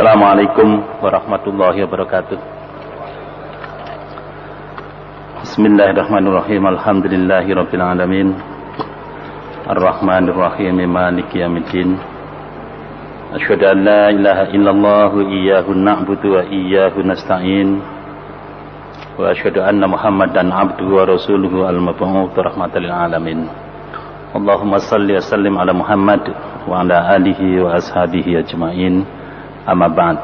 Assalamualaikum warahmatullahi wabarakatuh. Bismillahirrahmanirrahim. Alhamdulillahirabbil alamin. Arrahmanirrahim. Maliki yaumiddin. Asyhadu an la ilaha illallah wa iyyahu na'budu wa iyyahu nasta'in. Wa asyhadu anna Muhammadan abduhu wa rasuluhu al-mab'uts rahmatan lil alamin. Allahumma shalli wa sallim ala Muhammad wa ala alihi wa ashabihi ajmain. Amma ba'd.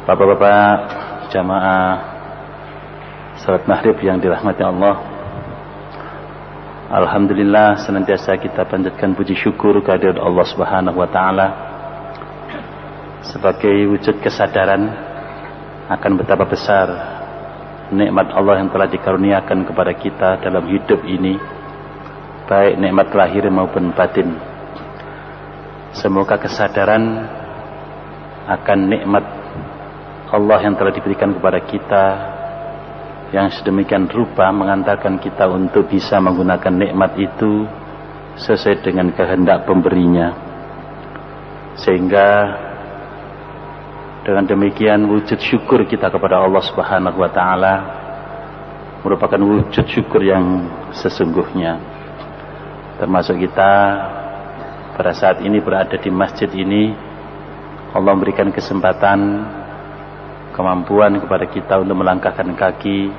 Bapak-bapak jamaah salat maghrib yang dirahmati Allah, alhamdulillah senantiasa kita panjatkan puji syukur kehadirat Allah Subhanahu wa taala sebagai wujud kesadaran akan betapa besar nikmat Allah yang telah dikaruniakan kepada kita dalam hidup ini, baik nikmat lahir maupun batin. Semoga kesadaran akan nikmat Allah yang telah diberikan kepada kita yang sedemikian rupa mengantarkan kita untuk bisa menggunakan nikmat itu sesuai dengan kehendak pemberinya, sehingga dengan demikian wujud syukur kita kepada Allah Subhanahu wa taala merupakan wujud syukur yang sesungguhnya. Termasuk kita pada saat ini berada di masjid ini, Allah memberikan kesempatan, kemampuan kepada kita untuk melangkahkan kaki,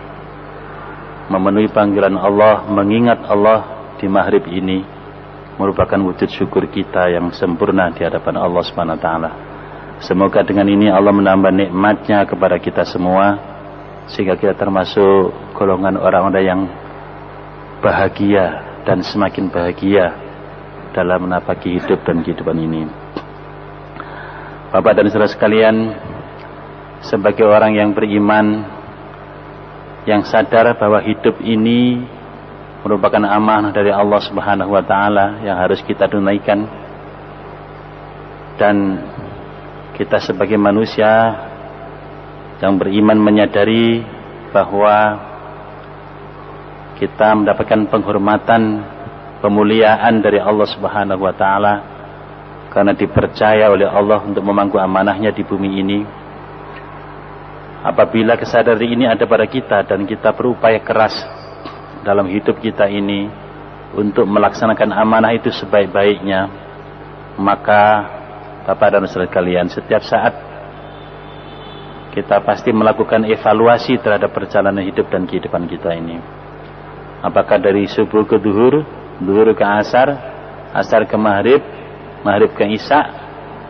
memenuhi panggilan Allah, mengingat Allah di maghrib ini, merupakan wujud syukur kita yang sempurna di hadapan Allah Subhanahu wa taala. Semoga dengan ini Allah menambah nikmatnya kepada kita semua, sehingga kita termasuk golongan orang-orang yang bahagia dan semakin bahagia dalam menapaki hidup dan kehidupan ini. Bapak dan saudara sekalian, sebagai orang yang beriman, yang sadar bahwa hidup ini merupakan amanah dari Allah Subhanahu wa taala yang harus kita tunaikan, dan kita sebagai manusia yang beriman menyadari bahwa kita mendapatkan penghormatan, pemuliaan dari Allah Subhanahu wa taala karena dipercaya oleh Allah untuk memangku amanahnya di bumi ini. Apabila kesadaran ini ada pada kita dan kita berupaya keras dalam hidup kita ini untuk melaksanakan amanah itu sebaik-baiknya, maka Bapak dan saudara kalian, setiap saat kita pasti melakukan evaluasi terhadap perjalanan hidup dan kehidupan kita ini. Apakah dari subuh ke duhur, duhur ke asar, asar ke maghrib, maghrib ke isya,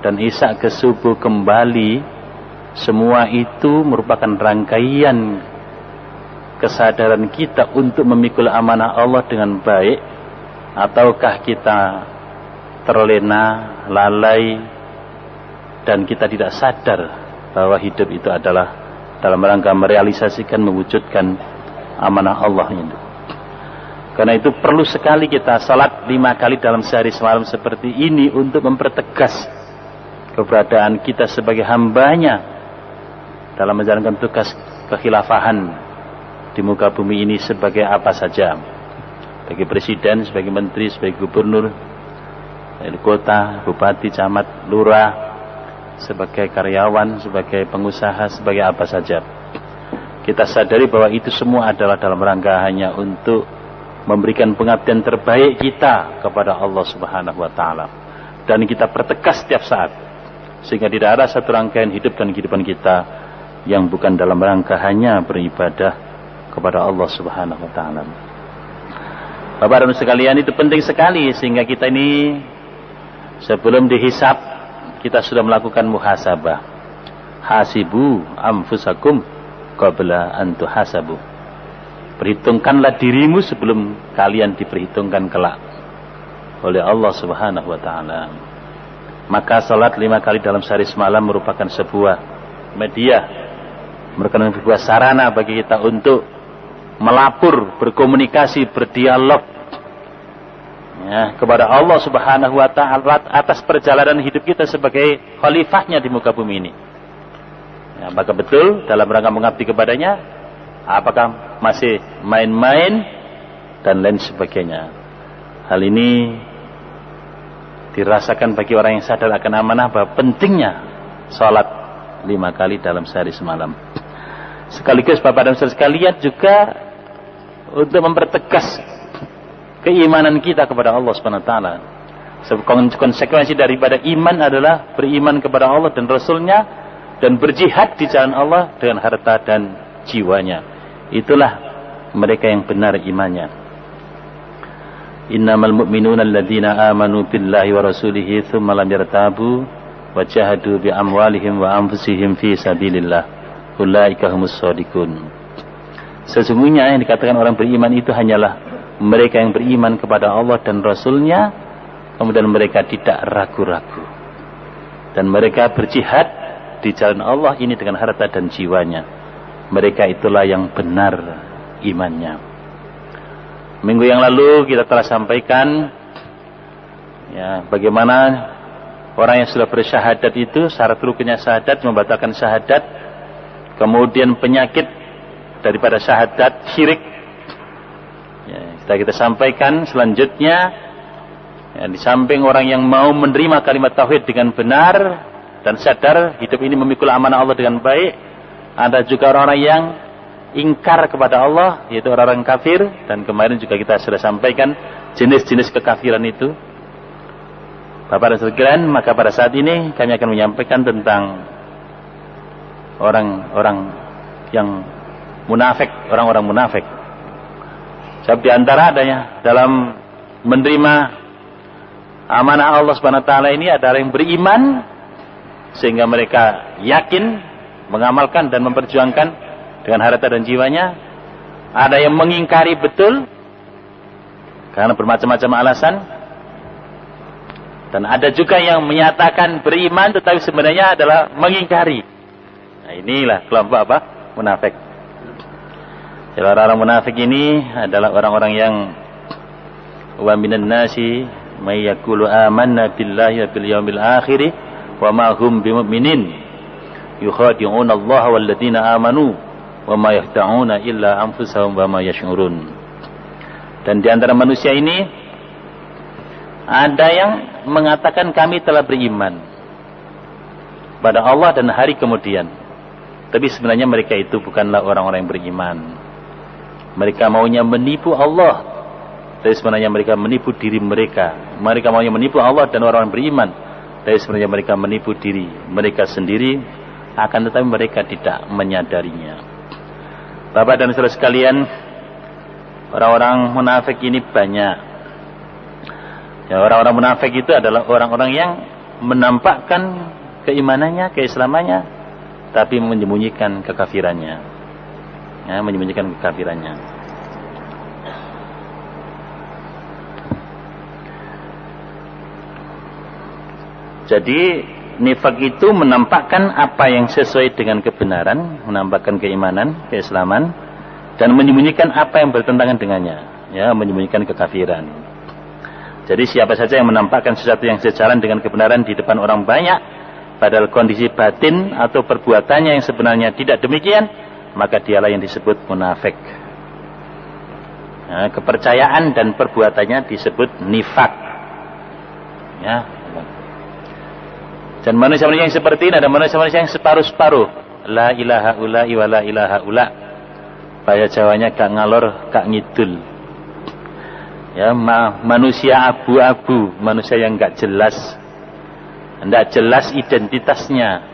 dan isya ke subuh kembali, semua itu merupakan rangkaian kesadaran kita untuk memikul amanah Allah dengan baik, ataukah kita terlena, lalai, dan kita tidak sadar bahwa hidup itu adalah dalam rangka merealisasikan, mewujudkan amanah Allah itu. Karena itu perlu sekali kita salat 5 kali dalam sehari semalam seperti ini untuk mempertegas keberadaan kita sebagai hambanya dalam menjalankan tugas kekhilafahan di muka bumi ini sebagai apa saja. Sebagai presiden, sebagai menteri, sebagai gubernur, sebagai kota, bupati, camat, lurah, sebagai karyawan, sebagai pengusaha, sebagai apa saja. Kita sadari bahwa itu semua adalah dalam rangka hanya untuk memberikan pengabdian terbaik kita kepada Allah Subhanahu wa taala, dan kita pertegas setiap saat sehingga tidak ada satu rangkaian hidup dan kehidupan kita yang bukan dalam rangka hanya beribadah kepada Allah Subhanahu wa taala. Bapak dan sekalian, itu penting sekali sehingga kita ini sebelum dihisab kita sudah melakukan muhasabah. Hasibu anfusakum qabla an tuhasabu. Perhitungkanlah dirimu sebelum kalian diperhitungkan kelak oleh Allah Subhanahu wa taala. Maka salat 5 kali dalam sehari semalam merupakan sebuah media, merupakan sebuah sarana bagi kita untuk melapor, berkomunikasi, berdialog ya, kepada Allah Subhanahu wa taala atas perjalanan hidup kita sebagai khalifahnya di muka bumi ini. Ya, apakah betul dalam rangka mengabdi kepadanya? Apakah masih main-main dan lain sebagainya? Hal ini dirasakan bagi orang yang sadar akan amanah bahwa pentingnya salat 5 kali dalam sehari semalam. Sekaligus Bapak dan Saudara sekalian juga untuk mempertegas keimanan kita kepada Allah Subhanahu wa taala. Konsekuensi daripada iman adalah beriman kepada Allah dan Rasul-Nya dan berjihad di jalan Allah dengan harta dan jiwanya. Itulah mereka yang benar imannya. Innamal mu'minuna alladzina amanu billahi wa rasulihi tsumma lam yartabu wa jahadu bi amwalihim wa anfusihim fi sabilillah. Ulaika humus shadiqun. Sesungguhnya yang dikatakan orang beriman itu hanyalah mereka yang beriman kepada Allah dan Rasul-Nya, kemudian mereka tidak ragu-ragu dan mereka berjihad di jalan Allah ini dengan harta dan jiwanya. Mereka itulah yang benar imannya. Minggu yang lalu kita telah sampaikan ya, bagaimana orang yang sudah bersyahadat itu syarat rukunnya syahadat membatalkan syahadat, kemudian penyakit daripada syahadat syirik. Ya, kita sampaikan selanjutnya ya, di samping orang yang mau menerima kalimat tauhid dengan benar dan sadar hidup ini memikul amanah Allah dengan baik, ada juga orang-orang yang ingkar kepada Allah, yaitu orang-orang kafir. Dan kemarin juga kita sudah sampaikan jenis-jenis kekafiran itu. Bapak dan sekalian, maka pada saat ini kami akan menyampaikan tentang orang-orang yang munafik, orang-orang munafik. Sebab di antara adanya dalam menerima amanah Allah Subhanahu wa taala ini ada yang beriman sehingga mereka yakin mengamalkan dan memperjuangkan dengan harta dan jiwanya. Ada yang mengingkari betul karena bermacam-macam alasan. Dan ada juga yang menyatakan beriman tetapi sebenarnya adalah mengingkari. Nah, inilah kelompok apa? Munafik. Jadi orang-orang munafik ini adalah orang-orang yang wa minan nasi may yaqulu amanna billahi wa bil yaumil akhir wa ma hum bimu'minin yukhadi'una Allah wal ladzina amanu wa ma yakhda'una illa anfusahum wa ma yash'urun. Dan di antara manusia ini ada yang mengatakan kami telah beriman pada Allah dan hari kemudian, tapi sebenarnya mereka itu bukanlah orang-orang yang beriman. Mereka maunya menipu Allah, tapi sebenarnya mereka menipu diri mereka. Mereka maunya menipu Allah dan orang-orang beriman, tapi sebenarnya mereka menipu diri mereka sendiri, akan tetapi mereka tidak menyadarinya. Bapak dan saudara sekalian, orang-orang munafik ini banyak. Ya, orang-orang munafik itu adalah orang-orang yang menampakkan keimanannya, keislamannya, tapi menyembunyikan kekafirannya. Ya, menyembunyikan kekafirannya. Jadi nifak itu menampakkan apa yang sesuai dengan kebenaran, menampakkan keimanan, keislaman, dan menyembunyikan apa yang bertentangan dengannya. Ya, menyembunyikan kekafiran. Jadi siapa saja yang menampakkan sesuatu yang sejalan dengan kebenaran di depan orang banyak, padahal kondisi batin atau perbuatannya yang sebenarnya tidak demikian, maka dialah yang disebut munafik. Nah, kepercayaan dan perbuatannya disebut nifak. Ya. Dan manusia-manusia yang seperti ini ada manusia-manusia yang separuh-separuh. La ilaha ula wa la ilaha ula. Bahasa Jawanya gak ngalor, gak ngidul. Ya, manusia abu-abu, manusia yang gak jelas. Tidak jelas identitasnya.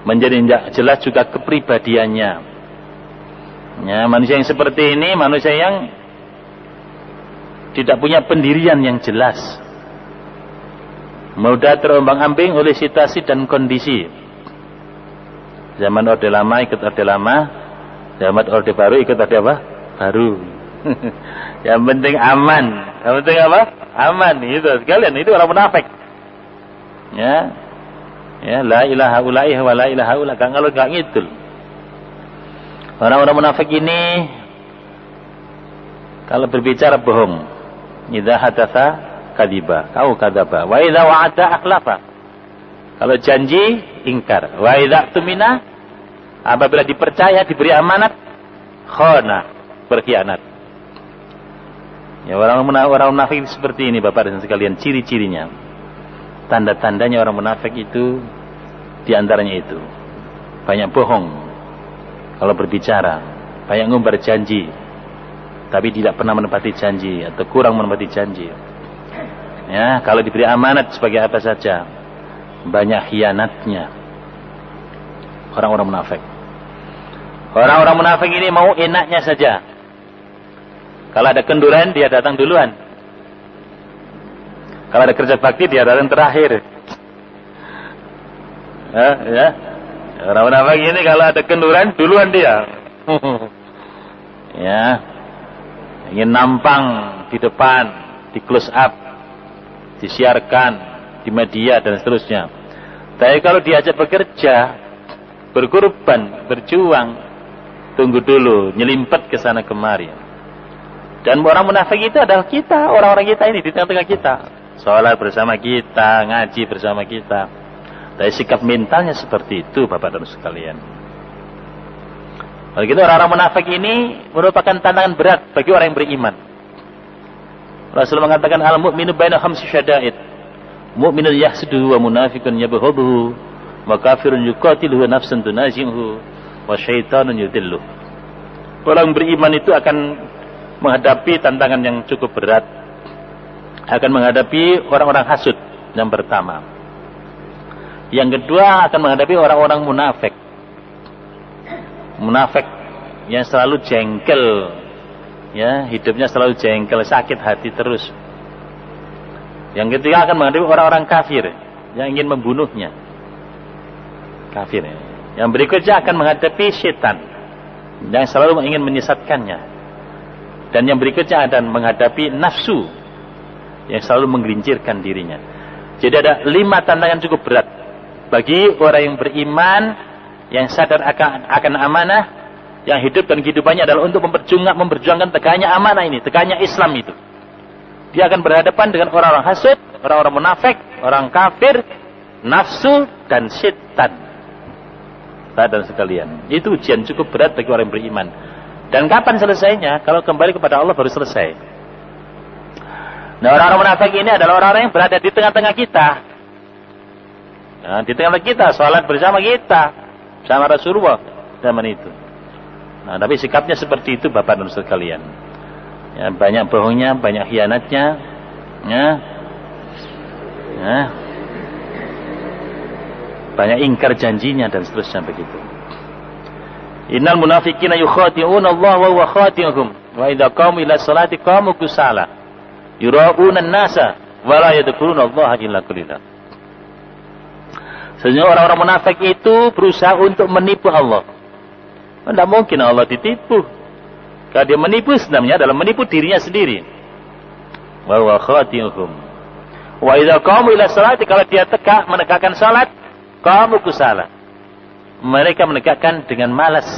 Menjadi tidak jelas juga kepribadiannya. Ya, manusia yang seperti ini, manusia yang tidak punya pendirian yang jelas. Mudah terombang-ambing oleh situasi dan kondisi. Zaman Orde Lama ikut Orde Lama, zaman Orde Baru ikut Orde apa? Baru. Yang penting aman. Yang penting apa? Aman. Itu sekalian, itu orang munafik. Ya. Ya, la ilaha ulaih wa la ilaha ula, gak ngalur gak ngidul. Orang-orang munafik ini kalau berbicara bohong. Idza hadatsa kadiba, kau kadaba. Wa idza wa'ada akhlafa. Kalau janji ingkar. Wa idza tumina, apabila dipercaya diberi amanat, khana, berkhianat. Ya, orang munafik seperti ini Bapak dan sekalian, ciri-cirinya. Tanda-tandanya orang munafik itu Di antaranya itu, banyak bohong kalau berbicara, banyak ngumbar janji, tapi tidak pernah menepati janji atau kurang menepati janji. Ya, kalau diberi amanat sebagai apa saja, banyak khianatnya. Orang-orang munafik. Orang-orang munafik ini mau enaknya saja. Kalau ada kenduran, dia datang duluan. Kalau ada kerja bakti, dia datang terakhir. Ya. Orang munafik ini kalau ada kenduran, duluan dia. Ya. Ingin nampang di depan, di close up, disiarkan di media dan seterusnya. Tapi kalau diajak bekerja, berkorban, berjuang, tunggu dulu, nyelimpet ke sana kemari. Dan orang munafik itu adalah kita, orang-orang kita ini di tengah-tengah kita. Sholat bersama kita, ngaji bersama kita. Tapi sikap mentalnya seperti itu, Bapak dan sekalian. Kalau gitu orang-orang munafik ini merupakan tantangan berat bagi orang yang beriman. Rasulullah mengatakan al-mu'minu baina khamsi syada'id. Mu'minun yahsuduhu wa munafiqun yabghaduhu wa kafirun yuqatiluhu nafsan tunazi'uhu wa syaitanun yudilluh. Orang beriman itu akan menghadapi tantangan yang cukup berat. Akan menghadapi orang-orang hasud yang pertama. Yang kedua akan menghadapi orang-orang munafik. Munafik yang selalu jengkel, ya, hidupnya selalu jengkel, sakit hati terus. Yang ketiga akan menghadapi orang-orang kafir yang ingin membunuhnya. Kafir. Yang berikutnya akan menghadapi setan yang selalu ingin menyesatkannya. Dan yang berikutnya akan menghadapi nafsu yang selalu menggelincirkan dirinya. Jadi ada 5 tantangan cukup berat bagi orang yang beriman, yang sadar akan amanah, yang hidup dan kehidupannya adalah untuk memperjuangkan tegaknya amanah ini, tegaknya Islam itu. Dia akan berhadapan dengan orang-orang hasud, orang-orang munafik, orang kafir, nafsu, dan setan. Saudara sekalian, itu ujian cukup berat bagi orang yang beriman. Dan kapan selesainya? Kalau kembali kepada Allah baru selesai. Nah, orang-orang munafik ini adalah orang-orang yang berada di tengah-tengah kita. Nah, di tengah-tengah kita, sholat bersama kita, sama Rasulullah zaman itu. Nah, tapi sikapnya seperti itu, Bapak dan sekalian. Ya, banyak bohongnya, banyak khianatnya, ya, banyak ingkar janjinya dan seterusnya begitu. Innal munafiqina yukhati'una Allah wa huwa khati'uhum wa idza qamu ila sholati qamu kusala yura'una an-nasa wa la yadhkuruna Allah illa qalila. Sesungguhnya orang-orang munafik itu berusaha untuk menipu Allah. Tidak mungkin Allah ditipu. Kalau dia menipu sebenarnya adalah menipu dirinya sendiri. Wa huwa khati'uhum. Wa idza qamu ila sholati, kalau dia menegakkan salat, qamu kusala. Mereka menegakkan dengan malas.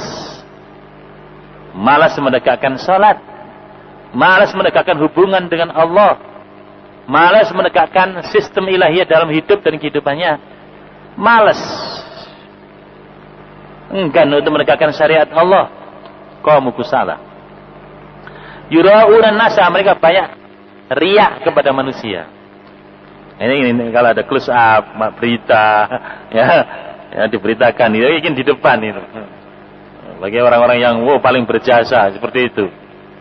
Malas menegakkan salat. Malas menegakkan hubungan dengan Allah. Malas menegakkan sistem ilahiyah dalam hidup dan kehidupannya. Malas. Enggan untuk menegakkan syariat Allah. Qamu kusala. Yura'una nasa, mereka banyak riak kepada manusia. Ini kalau ada close up, berita, ya diberitakan, itu ingin di depan itu. Bagi orang-orang yang paling berjasa seperti itu,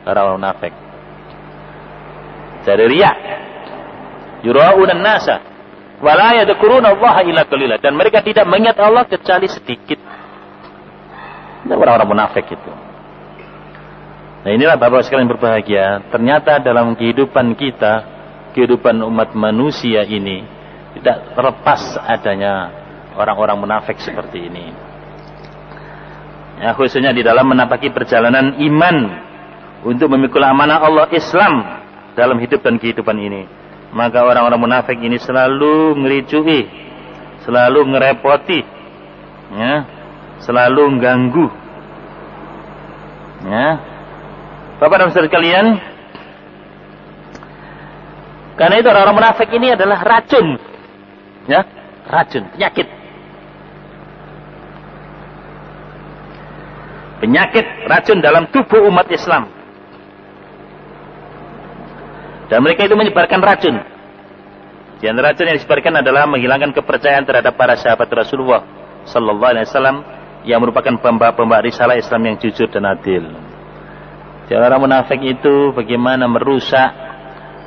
orang-orang munafik. Jadi riak. Yura'una nasa, wa la yadhkuruna Allah illa qalila, dan mereka tidak mengingat Allah kecuali sedikit. Itu orang-orang munafik itu. Nah, inilah Bapak sekalian berbahagia, ternyata dalam kehidupan kita, kehidupan umat manusia ini tidak terlepas adanya orang-orang munafik seperti ini. Ya, khususnya di dalam menapaki perjalanan iman untuk memikul amanah Allah Islam dalam hidup dan kehidupan ini. Maka orang-orang munafik ini selalu ngericui, selalu ngerepoti, ya, selalu ganggu. Ya. Bapak dan saudara sekalian, karena itu orang-orang munafik ini adalah racun, ya, racun, penyakit racun dalam tubuh umat Islam. Dan mereka itu menyebarkan racun. Di antara racun yang disebarkan adalah menghilangkan kepercayaan terhadap para sahabat Rasulullah sallallahu alaihi wasallam yang merupakan pembawa risalah Islam yang jujur dan adil. Jadi orang munafik itu bagaimana merusak,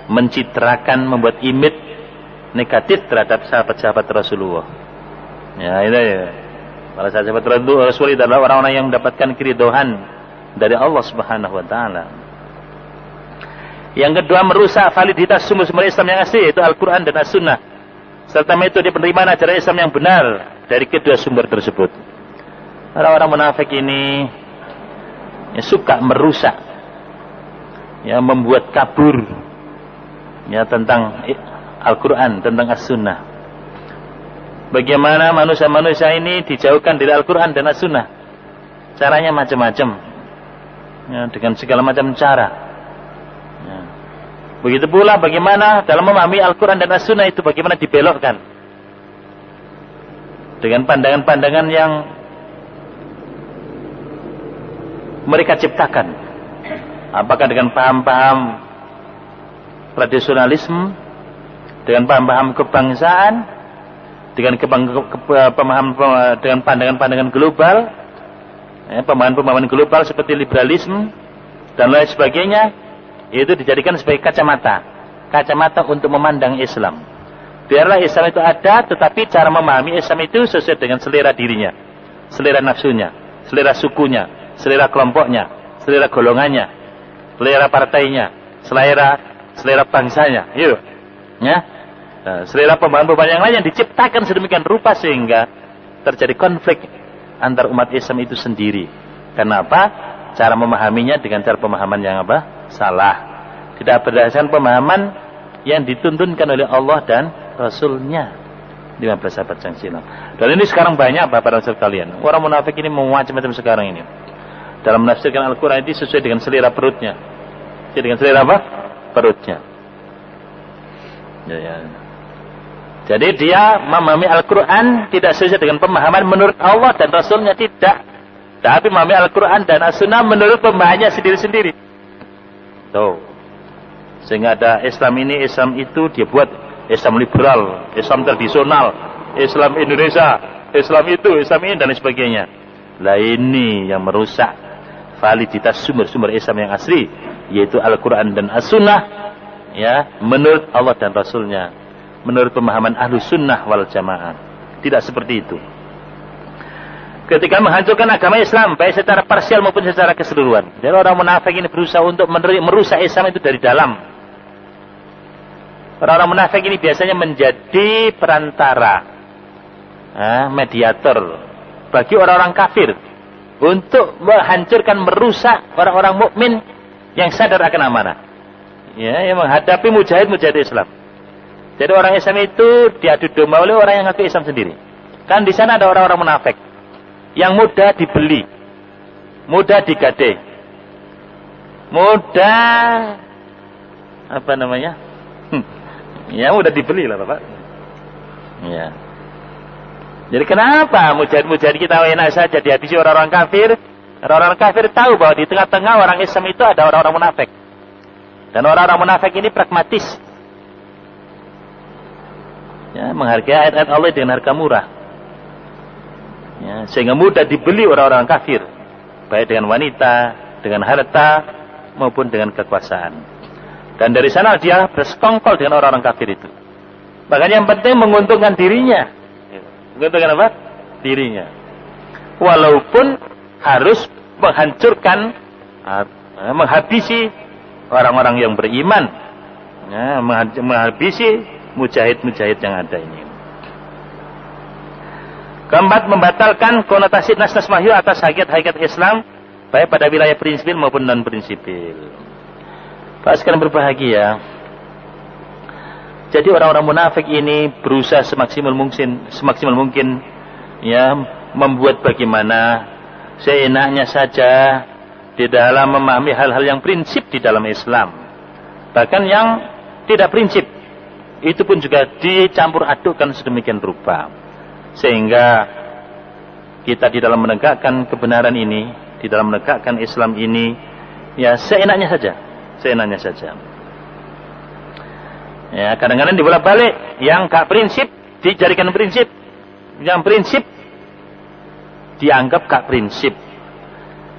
mencitrakan, membuat image negatif terhadap sahabat-sahabat Rasulullah. Ya, itu ya. Para sahabat Rasul itu adalah orang-orang yang mendapatkan keridhaan dari Allah Subhanahu wa taala. Yang kedua, merusak validitas sumber-sumber Islam yang asli, yaitu Al-Qur'an dan As-Sunnah. Serta metode penerimaan ajaran Islam yang benar dari kedua sumber tersebut. Orang-orang munafik ini ya, suka merusak, ya, membuat kabur ya, tentang Al-Quran, tentang As-Sunnah. Bagaimana manusia-manusia ini dijauhkan dari Al-Quran dan As-Sunnah? Caranya macam-macam, ya, dengan segala macam cara. Ya. Begitu pula bagaimana dalam memahami Al-Quran dan As-Sunnah itu bagaimana dibelokkan dengan pandangan-pandangan yang mereka ciptakan. Apakah dengan paham-paham tradisionalisme, dengan paham-paham kebangsaan, dengan dengan pandangan-pandangan global, ya, pemahaman-pemahaman global seperti liberalisme dan lain sebagainya, itu dijadikan sebagai kacamata untuk memandang Islam. Biarlah Islam itu ada, tetapi cara memahami Islam itu sesuai dengan selera dirinya, selera nafsunya, selera sukunya, selera kelompoknya, selera golongannya, selera partainya, selera bangsanya, gitu. Ya, selera pemahaman-pemahaman yang lain yang diciptakan sedemikian rupa sehingga terjadi konflik antar umat Islam itu sendiri. Kenapa? Cara memahaminya dengan cara pemahaman yang apa? Salah. Tidak berdasarkan pemahaman yang dituntunkan oleh Allah dan Rasulnya. 15 sahabat yang silam. Dan ini sekarang banyak Bapak dan Saudara kalian. Orang munafik ini macam-macam sekarang ini. Dalam menafsirkan Al-Quran itu sesuai dengan selera perutnya. Sesuai dengan selera apa? Perutnya. Ya. Jadi dia memahami Al-Quran tidak sesuai dengan pemahaman menurut Allah dan Rasulnya, tidak. Tapi memahami Al-Quran dan As-Sunnah menurut pemahamannya sendiri-sendiri. Tuh. Sehingga ada Islam ini, Islam itu dia buat Islam liberal, Islam tradisional, Islam Indonesia, Islam itu, Islam ini dan sebagainya. Lah ini yang merusak validitas sumber-sumber Islam yang asli, yaitu Al-Quran dan As-Sunnah, ya, menurut Allah dan Rasulnya, menurut pemahaman Ahlus Sunnah wal Jamaah. Tidak seperti itu. Ketika menghancurkan agama Islam, baik secara parsial maupun secara keseluruhan. Jadi orang munafik ini berusaha untuk merusak Islam itu dari dalam. Orang-orang munafik ini biasanya menjadi perantara, mediator bagi orang-orang kafir untuk menghancurkan, merusak orang-orang mukmin yang sadar akan amanah, ya, yang menghadapi mujahid Islam. Jadi orang Islam itu diadu domba oleh orang yang ngaku Islam sendiri. Kan di sana ada orang-orang munafik yang mudah dibeli, mudah digade, mudah apa namanya? Ya, mudah dibeli lah Bapak. Ya. Jadi kenapa mujahid kita enak saja dihabisi orang-orang kafir? Orang-orang kafir tahu bahwa di tengah-tengah orang Islam itu ada orang-orang munafik. Dan orang-orang munafik ini pragmatis. Ya, menghargai ayat-ayat Allah dengan harga murah. Ya, sehingga mudah dibeli orang-orang kafir, baik dengan wanita, dengan harta, maupun dengan kekuasaan. Dan dari sana dia bersekongkol dengan orang-orang kafir itu. Makanya yang penting menguntungkan dirinya. Menguntungkan apa? Dirinya. Walaupun harus menghancurkan, menghabisi orang-orang yang beriman, ya, menghabisi mujahid-mujahid yang ada ini. Keempat, membatalkan konotasi nas-nas wahyu atas hakikat-hakikat Islam, baik pada wilayah prinsipil maupun non-prinsipil. Pak sekalian berbahagia. Jadi orang-orang munafik ini berusaha semaksimal mungkin, ya, membuat bagaimana seenaknya saja di dalam memahami hal-hal yang prinsip di dalam Islam. Bahkan yang tidak prinsip, itu pun juga dicampur adukkan sedemikian rupa. Sehingga kita di dalam menegakkan kebenaran ini, di dalam menegakkan Islam ini, ya seenaknya saja. Ya, kadang-kadang dibolak-balik, yang gak prinsip dijadikan prinsip, yang prinsip dianggap gak prinsip.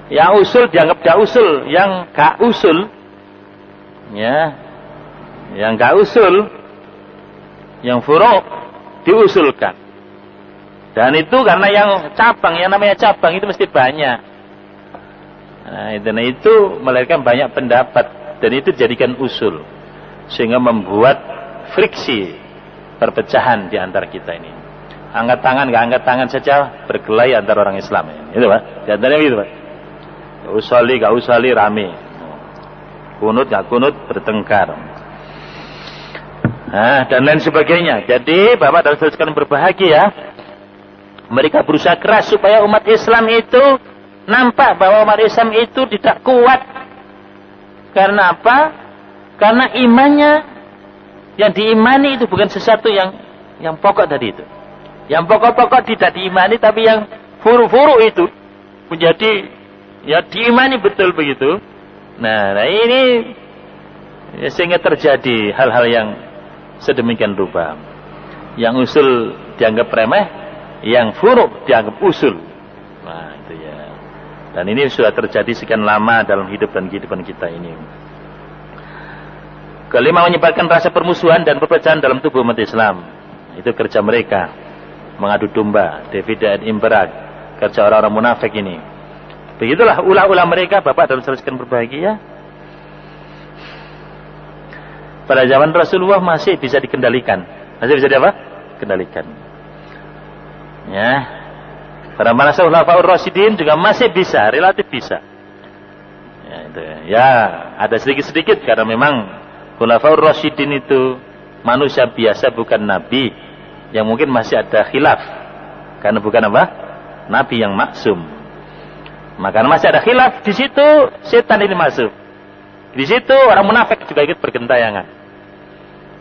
Yang usul dianggap gak usul, yang gak usul, ya, yang gak usul, yang furu' diusulkan. Dan itu karena yang cabang, yang namanya cabang itu mesti banyak. Nah, itu melahirkan banyak pendapat dan itu dijadikan usul sehingga membuat friksi perpecahan di antara kita ini. Angkat tangan, gak angkat tangan saja berkelahi antara orang Islam ini. Itu Pak, di antaranya gitu Pak. Usali gak usali rame, kunut gak kunut bertengkar. Nah, dan lain sebagainya. Jadi Bapak dan saudara sekalian berbahagia, mereka berusaha keras supaya umat Islam itu nampak bahwa umat Islam itu tidak kuat. Karena apa? Karena imannya yang diimani itu bukan sesuatu yang pokok tadi itu. Yang pokok-pokok tidak diimani, tapi yang furu-furu itu menjadi ya diimani betul begitu. Nah ini ya, sehingga terjadi hal-hal yang sedemikian rupa. Yang usul dianggap remeh, yang furu dianggap usul. Nah itu ya. Dan ini sudah terjadi sekian lama dalam hidup dan kehidupan kita ini. Kelima, menyebarkan rasa permusuhan dan perpecahan dalam tubuh umat Islam. Itu kerja mereka, mengadu domba, David dan Imberak, kerja orang-orang munafik ini. Begitulah ulah-ulah mereka, Bapak dan saudara sekalian berbahagia. Pada zaman Rasulullah masih bisa dikendalikan. Masih bisa apa? Kendalikan. Ya. Pada masa Khulafaur Rasyidin juga masih bisa, relatif bisa. Ya, itu ya, ada sedikit-sedikit karena memang Khulafaur Rasyidin itu manusia biasa, bukan nabi, yang mungkin masih ada khilaf. Karena bukan apa? Nabi yang maksum. Maka masih ada khilaf, di situ setan ini masuk. Di situ orang munafik juga ikut bergentayangan.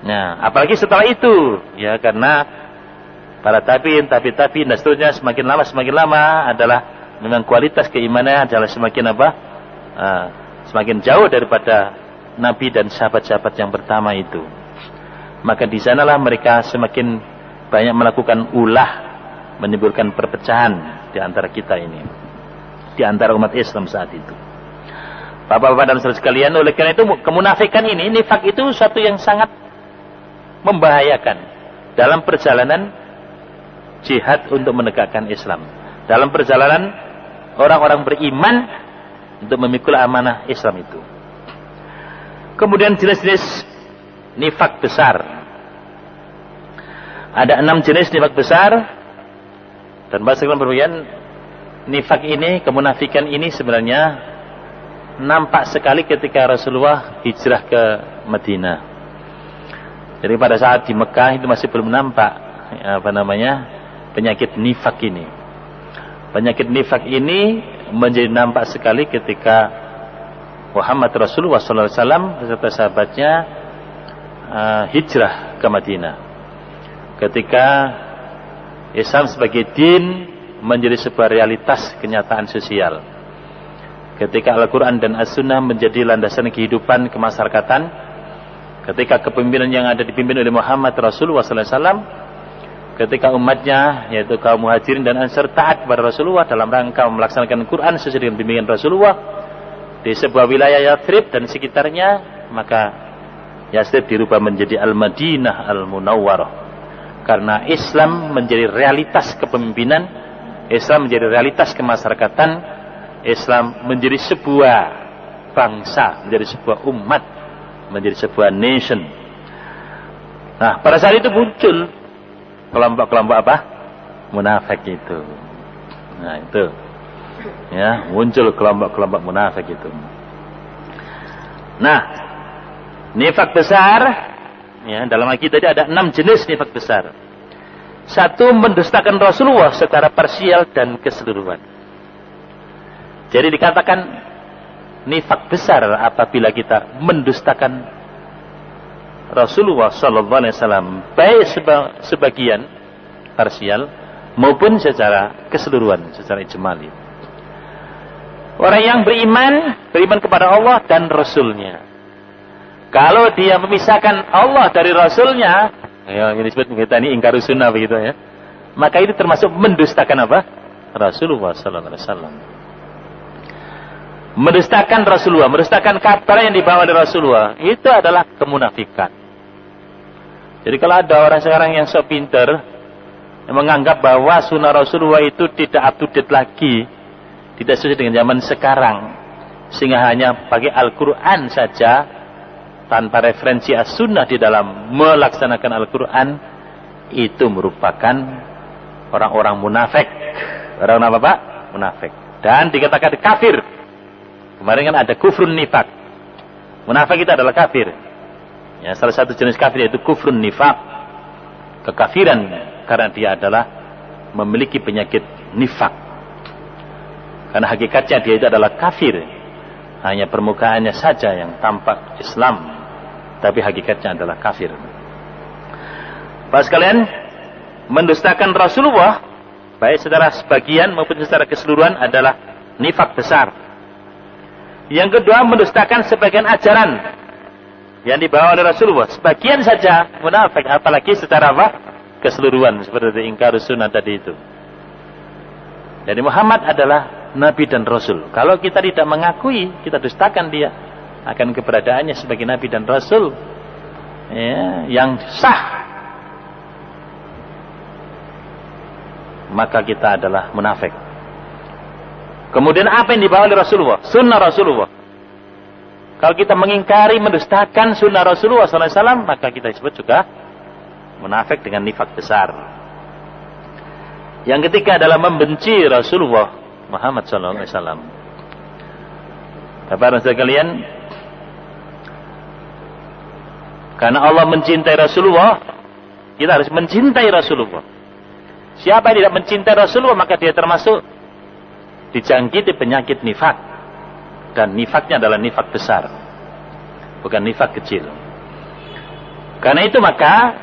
Nah, apalagi setelah itu, ya karena para tabi'in dan seterusnya semakin lama adalah memang kualitas keimanan adalah semakin apa? Semakin jauh daripada Nabi dan sahabat-sahabat yang pertama itu. Maka di sanalah mereka semakin banyak melakukan ulah, menimbulkan perpecahan di antara kita ini, di antara umat Islam saat itu. Bapak-bapak dan saudara sekalian, oleh karena itu kemunafikan ini, nifak itu suatu yang sangat membahayakan dalam perjalanan jihad untuk menegakkan Islam, dalam perjalanan orang-orang beriman untuk memikul amanah Islam itu. Kemudian jenis-jenis nifak besar. Ada 6 jenis nifak besar. Dan bahasa Islam berbagian, nifak ini, kemunafikan ini sebenarnya nampak sekali ketika Rasulullah hijrah ke Madinah. Jadi pada saat di Mekah itu masih belum nampak penyakit nifak ini. Penyakit nifak ini menjadi nampak sekali ketika Muhammad Rasulullah SAW beserta sahabatnya hijrah ke Madinah. Ketika Islam sebagai din menjadi sebuah realitas kenyataan sosial. Ketika Al-Quran dan As-Sunnah menjadi landasan kehidupan kemasyarakatan. Ketika kepemimpinan yang ada dipimpin oleh Muhammad Rasulullah SAW. Ketika umatnya, yaitu kaum muhajirin dan ansar, taat kepada Rasulullah dalam rangka melaksanakan Quran sesuai dengan bimbingan Rasulullah di sebuah wilayah Yathrib dan sekitarnya, maka Yathrib dirubah menjadi Al-Madinah Al-Munawwarah. Karena Islam menjadi realitas kepemimpinan, Islam menjadi realitas kemasyarakatan, Islam menjadi sebuah bangsa, menjadi sebuah umat, menjadi sebuah nation. Nah, pada saat itu muncul kelompok-kelompok apa? Munafik itu. Nah, itu. Ya, muncul kelompok-kelompok munafik itu. Nah, nifak besar, ya, dalam akidah ada 6 jenis nifak besar. 1, mendustakan Rasulullah secara parsial dan keseluruhan. Jadi dikatakan nifak besar apabila kita mendustakan Rasulullah sallallahu alaihi wasallam, baik sebagian parsial maupun secara keseluruhan, secara ijmali. Orang yang beriman kepada Allah dan Rasulnya. Kalau dia memisahkan Allah dari Rasulnya, ya, ini disebut kita ini ingkar sunnah begitu ya. Maka itu termasuk mendustakan apa? Rasulullah sallallahu alaihi wasallam. Mendustakan Rasulullah, mendustakan kabar yang dibawa oleh Rasulullah, itu adalah kemunafikan. Jadi kalau ada orang sekarang yang sok pinter, yang menganggap bahwa sunnah Rasulullah itu tidak up to date lagi, tidak sesuai dengan zaman sekarang, sehingga hanya pakai Al-Quran saja, tanpa referensi as-sunnah di dalam melaksanakan Al-Quran, itu merupakan orang-orang munafik. Orang apa Pak? Munafik. Dan dikatakan kafir. Kemarin kan ada kufrun nifak. Munafik itu adalah kafir. Ya, salah satu jenis kafir yaitu kufrun nifak. Kekafiran karena dia adalah memiliki penyakit nifak. Karena hakikatnya dia itu adalah kafir. Hanya permukaannya saja yang tampak Islam. Tapi hakikatnya adalah kafir. Pas kalian mendustakan Rasulullah, baik secara sebagian maupun secara keseluruhan adalah nifak besar. Yang kedua, mendustakan sebagian ajaran yang dibawa oleh Rasulullah. Sebagian saja munafik, apalagi secara apa? Keseluruhan, seperti ingkar sunnah tadi itu. Jadi Muhammad adalah Nabi dan Rasul. Kalau kita tidak mengakui, kita dustakan dia akan keberadaannya sebagai Nabi dan Rasul, ya, yang sah, maka kita adalah munafik. Kemudian apa yang dibawa oleh Rasulullah? Sunnah Rasulullah. Kalau kita mengingkari, mendustakan sunnah Rasulullah SAW, maka kita disebut juga munafik dengan nifak besar. Yang ketiga adalah membenci Rasulullah Muhammad SAW. Bapak dan sekalian, karena Allah mencintai Rasulullah, kita harus mencintai Rasulullah. Siapa yang tidak mencintai Rasulullah, maka dia termasuk dijangkiti penyakit nifak. Dan nifaknya adalah nifak besar, bukan nifak kecil. Karena itu maka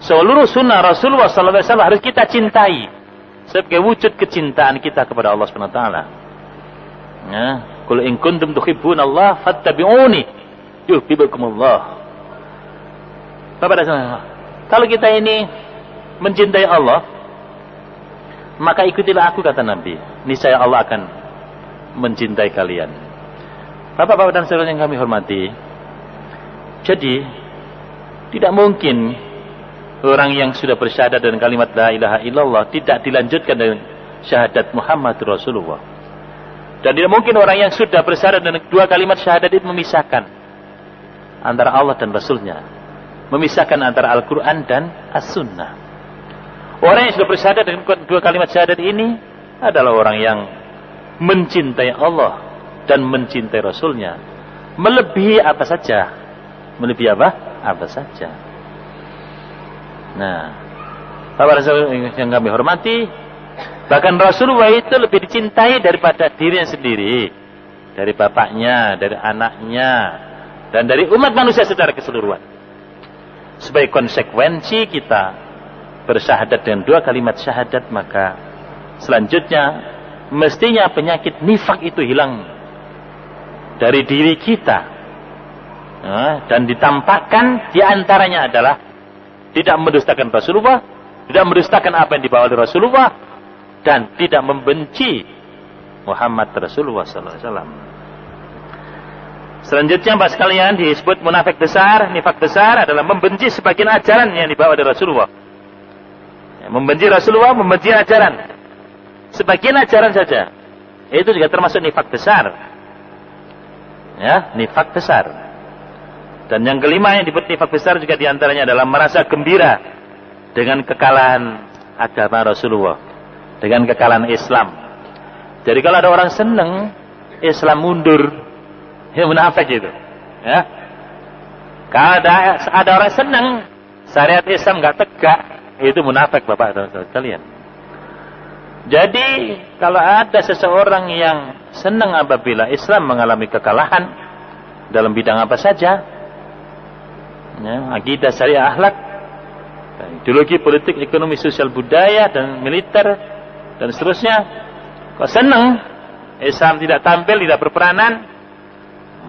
seluruh sunnah Rasulullah SAW harus kita cintai sebagai wujud kecintaan kita kepada Allah Subhanahu Wa Taala. Ya, qul in kuntum tuhibbunallaha fattabi'uni yuhibbukumullah. Bapak dan Saudara, kalau kita ini mencintai Allah, maka ikutilah aku, kata Nabi. Niscaya Allah akan mencintai kalian. Bapak-bapak dan saudara yang kami hormati, jadi tidak mungkin orang yang sudah bersyahadat dengan kalimat la ilaha illallah tidak dilanjutkan dengan syahadat Muhammad Rasulullah. Dan tidak mungkin orang yang sudah bersyahadat dengan dua kalimat syahadat itu memisahkan antara Allah dan Rasulnya, memisahkan antara Al-Quran dan As-Sunnah. Orang yang sudah bersyahadat dengan dua kalimat syahadat ini adalah orang yang mencintai Allah dan mencintai Rasulnya melebihi apa saja. Melebihi apa? Apa saja. Nah, Bapak yang kami hormati, bahkan Rasulullah itu lebih dicintai daripada dirinya sendiri, dari bapaknya, dari anaknya, dan dari umat manusia secara keseluruhan. Sebagai konsekuensi kita bersyahadat dengan dua kalimat syahadat, maka selanjutnya mestinya penyakit nifak itu hilang dari diri kita, dan ditampakkan diantaranya adalah tidak mendustakan Rasulullah, tidak mendustakan apa yang dibawa oleh Rasulullah, dan tidak membenci Muhammad Rasulullah SAW. Selanjutnya Bapak sekalian, disebut munafik besar, nifak besar adalah membenci sebagian ajaran yang dibawa oleh Rasulullah. Membenci Rasulullah, membenci ajaran. Sebagian ajaran saja, itu juga termasuk nifak besar. Ya, nifak besar. Dan yang kelima yang disebut nifak besar juga diantaranya adalah merasa gembira dengan kekalahan agama Rasulullah, dengan kekalahan Islam. Jadi kalau ada orang senang Islam mundur, ya munafik itu. Ya. Kalau ada orang senang syariat Islam nggak tegak, itu munafik, Bapak dan Saudara sekalian. Jadi kalau ada seseorang yang senang apabila Islam mengalami kekalahan dalam bidang apa saja, ya, akidah, syariah, akhlak, ideologi, politik, ekonomi, sosial, budaya, dan militer, dan seterusnya, kok senang Islam tidak tampil, tidak berperanan,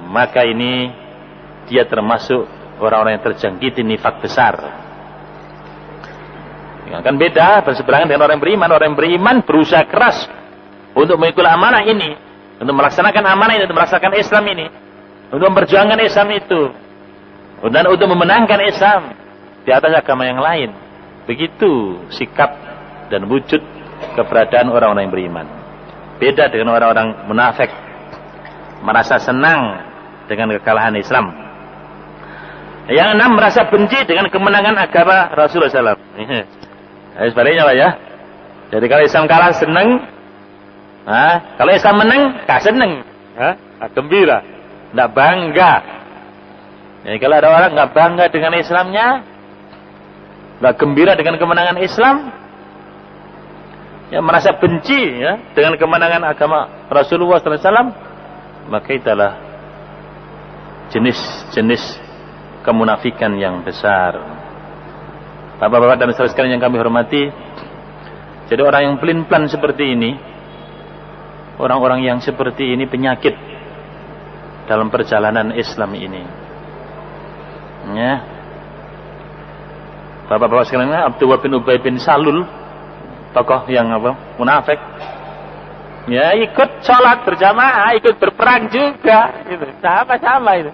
maka ini dia termasuk orang-orang yang terjangkiti nifak besar. Ya, kan beda, berseberangan dengan orang yang beriman. Orang yang beriman berusaha keras untuk mengikul amanah ini, untuk melaksanakan amanah ini, untuk melaksanakan Islam ini, untuk memperjuangkan Islam itu, dan untuk memenangkan Islam di atas agama yang lain. Begitu sikap dan wujud keberadaan orang-orang yang beriman. Beda dengan orang-orang munafik, merasa senang dengan kekalahan Islam. Yang enam, merasa benci dengan kemenangan agama Rasulullah SAW. Sebaliknya Pak ya. Jadi kalau Islam kalah senang, kalau Islam menang gak senang, gembira, tidak bangga. Jadi kalau ada orang nggak bangga dengan Islamnya, nggak gembira dengan kemenangan Islam, ya merasa benci ya dengan kemenangan agama Rasulullah SAW, maka itulah jenis-jenis kemunafikan yang besar. Bapak-bapak dan saudara sekalian yang kami hormati, jadi orang yang pelin-pelan seperti ini, orang-orang yang seperti ini penyakit dalam perjalanan Islam ini. Ya. Bapak-bapak sekalian, Abdullah bin Ubay bin Salul, tokoh yang munafik, ya ikut sholat berjamaah, ikut berperang juga, gitu. Sama-sama itu.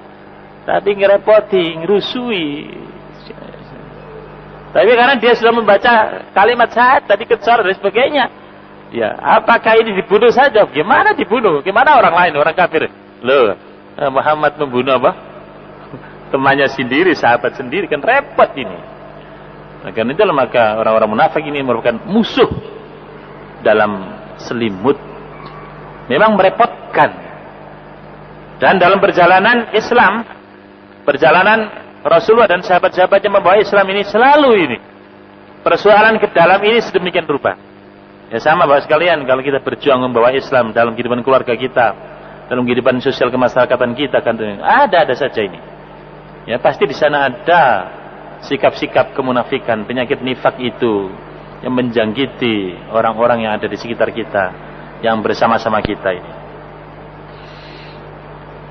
Tapi ngerepoti, ngerusui. Tapi karena dia sudah membaca kalimat syahadat, tadi kecor dan sebagainya. Ya, apakah ini dibunuh saja? Gimana dibunuh? Gimana orang lain, orang kafir? Loh, Muhammad membunuh apa? Temannya sendiri, sahabat sendiri, kan repot ini. Nah, karena itulah maka orang-orang munafik ini merupakan musuh dalam selimut. Memang merepotkan. Dan dalam perjalanan Islam, perjalanan Rasulullah dan sahabat-sahabatnya membawa Islam ini selalu ini persoalan ke dalam ini sedemikian rupa. Ya sama Bapak sekalian, kalau kita berjuang membawa Islam dalam kehidupan keluarga kita, dalam kehidupan sosial kemasyarakatan kita, kan ada saja ini. Ya pasti di sana ada sikap-sikap kemunafikan, penyakit nifak itu yang menjangkiti orang-orang yang ada di sekitar kita, yang bersama-sama kita ini.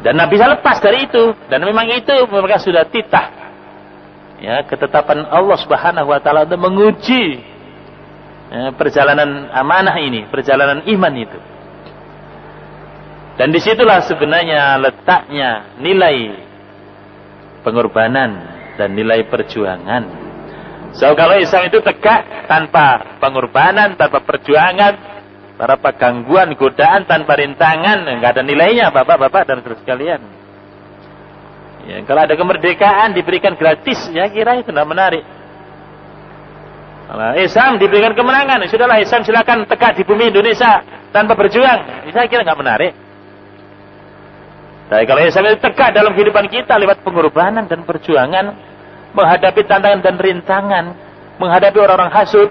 Dan Nabi bisa lepas dari itu. Dan memang itu mereka sudah titah. Ya, ketetapan Allah Subhanahu wa taala untuk menguji perjalanan amanah ini, perjalanan iman itu. Dan disitulah sebenarnya letaknya nilai pengorbanan dan nilai perjuangan. So kalau Islam itu tegak tanpa pengorbanan, tanpa perjuangan, tanpa gangguan, godaan, tanpa rintangan, nggak ada nilainya, bapak-bapak dan saudara sekalian. Ya, kalau ada kemerdekaan diberikan gratis, ya kira itu tidak menarik. Kalau Islam diberikan kemenangan, sudahlah Islam silakan tegak di bumi Indonesia tanpa berjuang, saya kira nggak menarik. Tapi kalau Islam itu tegak dalam kehidupan kita lewat pengorbanan dan perjuangan, menghadapi tantangan dan rintangan, menghadapi orang-orang hasud,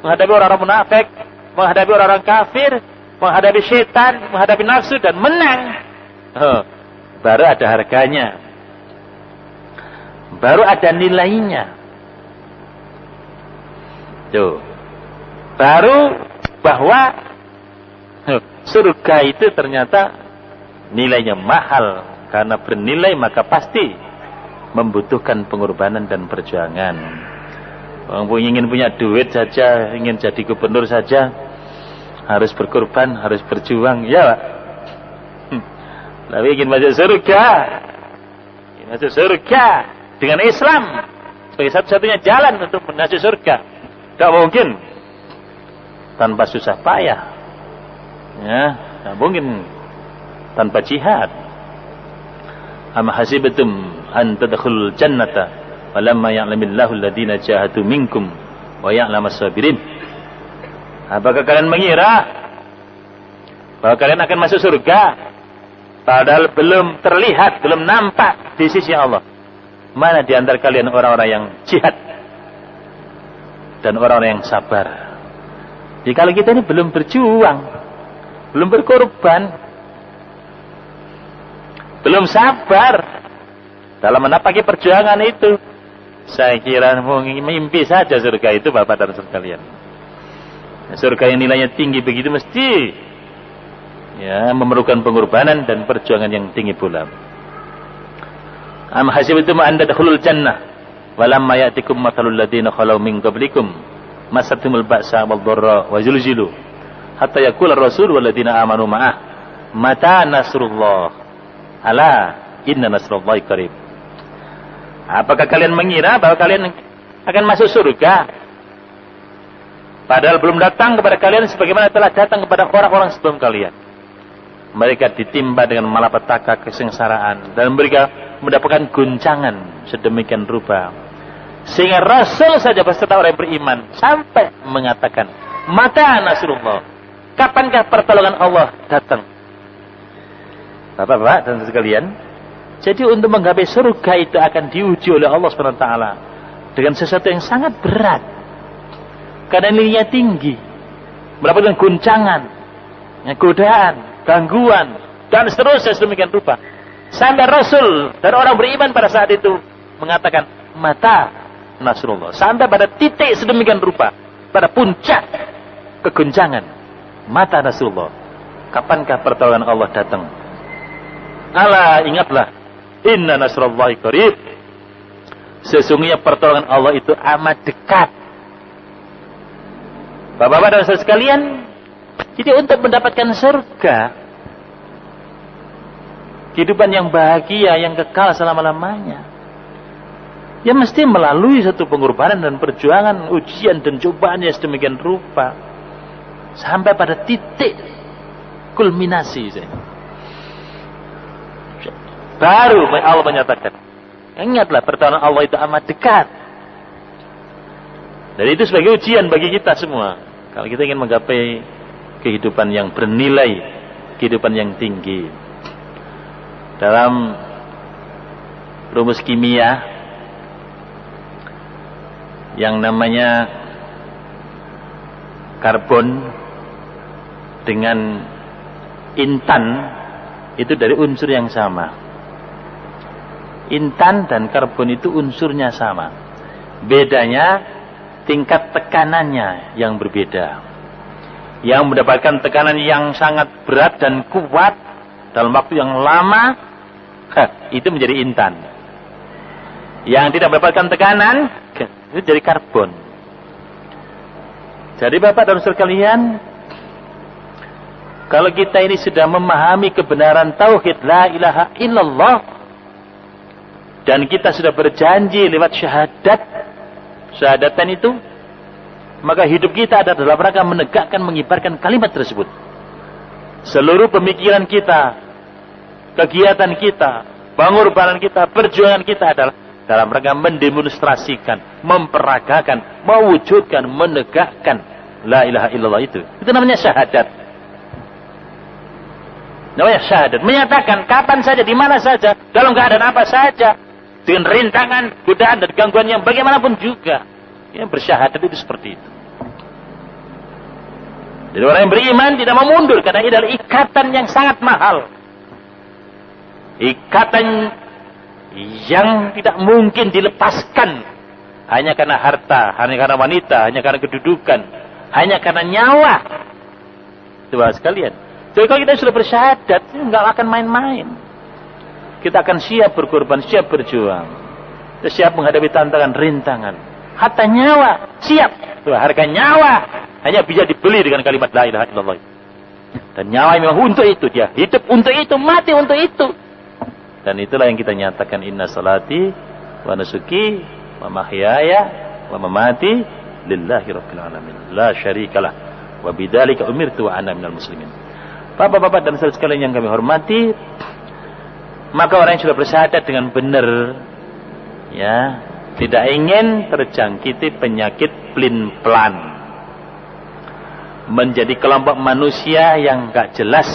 menghadapi orang-orang munafik, menghadapi orang-orang kafir, menghadapi setan, menghadapi nafsu dan menang. Baru ada harganya. Baru ada nilainya. Tuh. Baru bahwa surga itu ternyata nilainya mahal, karena bernilai maka pasti membutuhkan pengorbanan dan perjuangan. Orang ingin punya duit saja, ingin jadi gubernur saja, harus berkorban, harus berjuang, ya Pak. Tapi ingin masuk surga dengan Islam sebagai satu-satunya jalan untuk masuk surga. Tidak mungkin tanpa susah payah, ya, tidak mungkin tanpa jihad. Am hasibatum an tadkhulul jannata walamma ya'lamillahu alladhina jahadu minkum wa ya'lamas sabirin. Apakah kalian mengira bahwa kalian akan masuk surga padahal belum terlihat, belum nampak di sisi Allah? Mana di antara kalian orang-orang yang jihad dan orang-orang yang sabar? Jadi kalau kita ini belum berjuang, belum berkorban, belum sabar dalam menapaki perjuangan itu, saya kira mimpi saja surga itu, Bapak dan Saudara sekalian. Surga yang nilainya tinggi begitu mesti ya memerlukan pengorbanan dan perjuangan yang tinggi pula. Am hasibtum an tadkhulul jannah walamma ya'tikum mathalul ladzina khalau min qablikum masatumul ba'sa wal dharra wa zulzilu hatta yaqula ar-rasul wal ladzina amanu ma'ah mata nasrullah ala inna nasrullahi qarib. Apakah kalian mengira bahwa kalian akan masuk surga padahal belum datang kepada kalian sebagaimana telah datang kepada orang-orang sebelum kalian? Mereka ditimpa dengan malapetaka kesengsaraan dan mereka mendapatkan guncangan sedemikian rupa sehingga Rasul saja beserta orang yang beriman sampai mengatakan mata nasrullah, kapankah pertolongan Allah datang? Bapak-bapak dan sekalian, jadi untuk menggapai surga itu akan diuji oleh Allah SWT dengan sesuatu yang sangat berat karena nilainya tinggi, mendapatkan guncangan, godaan, gangguan dan seterusnya sedemikian rupa sampai Rasul dan orang beriman pada saat itu mengatakan mata nasrullah, sampai pada titik sedemikian rupa, pada puncak keguncangan, mata nasrullah, kapankah pertolongan Allah datang? Ala, ingatlah, inna nasrullahi qarib, sesungguhnya pertolongan Allah itu amat dekat. Bapak-bapak dan saudara sekalian, jadi untuk mendapatkan surga, kehidupan yang bahagia, yang kekal selama-lamanya, ya mesti melalui satu pengorbanan dan perjuangan, ujian dan cobaan yang sedemikian rupa, sampai pada titik kulminasi. Baru Allah menyatakan, ingatlah pertolongan Allah itu amat dekat. Dan itu sebagai ujian bagi kita semua. Kalau kita ingin menggapai kehidupan yang bernilai, kehidupan yang tinggi. Dalam rumus kimia yang namanya karbon dengan intan itu dari unsur yang sama. Intan dan karbon itu unsurnya sama. Bedanya tingkat tekanannya yang berbeda. Yang mendapatkan tekanan yang sangat berat dan kuat dalam waktu yang lama, itu menjadi intan. Yang tidak mendapatkan tekanan, itu jadi karbon. Jadi Bapak dan Saudara sekalian, kalau kita ini sudah memahami kebenaran tauhid la ilaha illallah, dan kita sudah berjanji lewat syahadatan itu, maka hidup kita ada dalam rangka menegakkan, mengibarkan kalimat tersebut. Seluruh pemikiran kita, kegiatan kita, pengorbanan kita, perjuangan kita adalah dalam rangka mendemonstrasikan, memperagakan, mewujudkan, menegakkan la ilaha illallah itu. Itu namanya syahadat. Namanya syahadat. Menyatakan kapan saja, di mana saja, dalam keadaan apa saja, dengan rintangan, godaan dan gangguan yang bagaimanapun juga, yang bersyahadat itu seperti itu. Jadi orang yang beriman tidak mau mundur karena ini adalah ikatan yang sangat mahal. Ikatan yang tidak mungkin dilepaskan hanya karena harta, hanya karena wanita, hanya karena kedudukan, hanya karena nyawa. Coba sekalian. Jadi kalau kita sudah bersyahadat, nggak akan main-main. Kita akan siap berkorban, siap berjuang. Kita siap menghadapi tantangan, rintangan. Hatta nyawa, siap. Tuh, harga nyawa hanya bisa dibeli dengan kalimat la ilaha illallah. Dan nyawa memang untuk itu. Dia hidup untuk itu, mati untuk itu. Dan itulah yang kita nyatakan, inna salati wa nusuki wa mahyaya wa mamati lillahi rabbil alamin. La syarikalah. Wa bidzalika umirtu wa ana minal muslimin. Bapak-bapak dan saudara sekalian yang kami hormati, maka orang yang sudah bersyahadat dengan benar, ya, tidak ingin terjangkiti penyakit plin-plan, menjadi kelompok manusia yang gak jelas,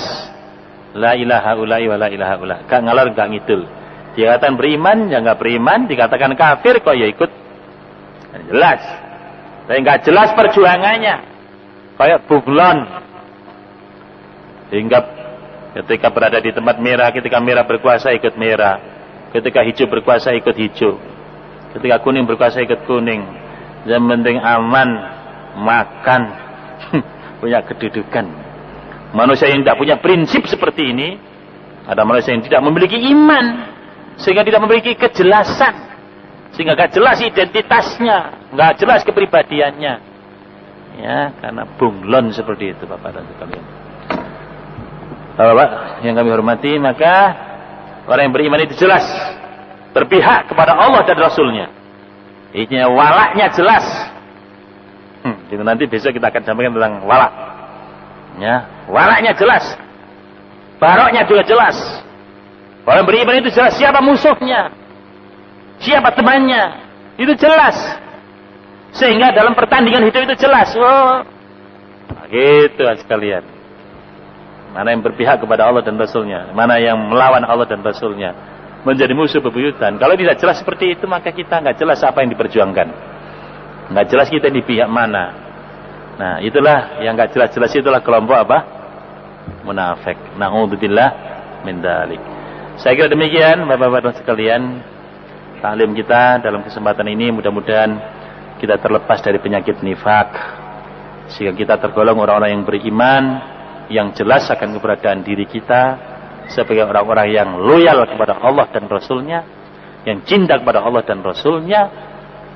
la ilaha ulai wa la ilaha ula, gak ngalor gak ngidul. Dikatakan beriman, ya gak beriman. Dikatakan kafir, kok ya ikut. Jelas. Tapi gak jelas perjuangannya, kayak buglon. Hingga ketika berada di tempat merah, ketika merah berkuasa ikut merah, ketika hijau berkuasa ikut hijau, ketika kuning berkuasa ikut kuning. Yang penting aman, makan, punya kedudukan. Manusia yang tidak punya prinsip seperti ini, ada manusia yang tidak memiliki iman, sehingga tidak memiliki kejelasan, sehingga gak jelas identitasnya, gak jelas kepribadiannya. Ya, karena bunglon seperti itu Bapak dan sekalian. Bapak yang kami hormati, maka orang yang beriman itu jelas berpihak kepada Allah dan Rasulnya. Ini walaknya jelas. Itu nanti besok kita akan sampaikan tentang walak. Ya, walaknya jelas. Baroknya juga jelas. Orang beriman itu jelas siapa musuhnya, siapa temannya, itu jelas. Sehingga dalam pertandingan hidup itu jelas. Oh, gitu sekalian. Mana yang berpihak kepada Allah dan Rasulnya, mana yang melawan Allah dan Rasulnya, menjadi musuh bebuyutan. Kalau tidak jelas seperti itu, maka kita nggak jelas apa yang diperjuangkan, nggak jelas kita di pihak mana. Nah, itulah yang nggak jelas-jelas, itulah kelompok apa? Munafik. Na'udzubillah min dzalik. Saya kira demikian Bapak-bapak sekalian, taklim kita dalam kesempatan ini. Mudah-mudahan kita terlepas dari penyakit nifak, sehingga kita tergolong orang-orang yang beriman, yang jelas akan keberadaan diri kita sebagai orang-orang yang loyal kepada Allah dan Rasulnya, yang cinta kepada Allah dan Rasulnya,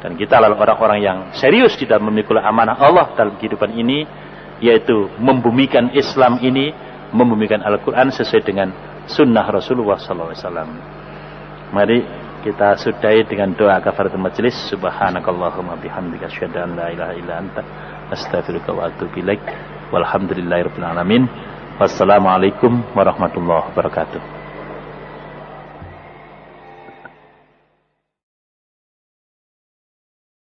dan kita adalah orang-orang yang serius di dalam memikul amanah Allah dalam kehidupan ini, yaitu membumikan Islam ini, membumikan Al-Quran sesuai dengan sunnah Rasulullah SAW. Mari kita sudahi dengan doa kafaratul majlis. Subhanakallahumma bihamdika asyhadu an la ilaha illa anta astaghfiruka wa atubu ilaik. Walhamdulillahirabbil alamin. Wassalamualaikum warahmatullahi wabarakatuh.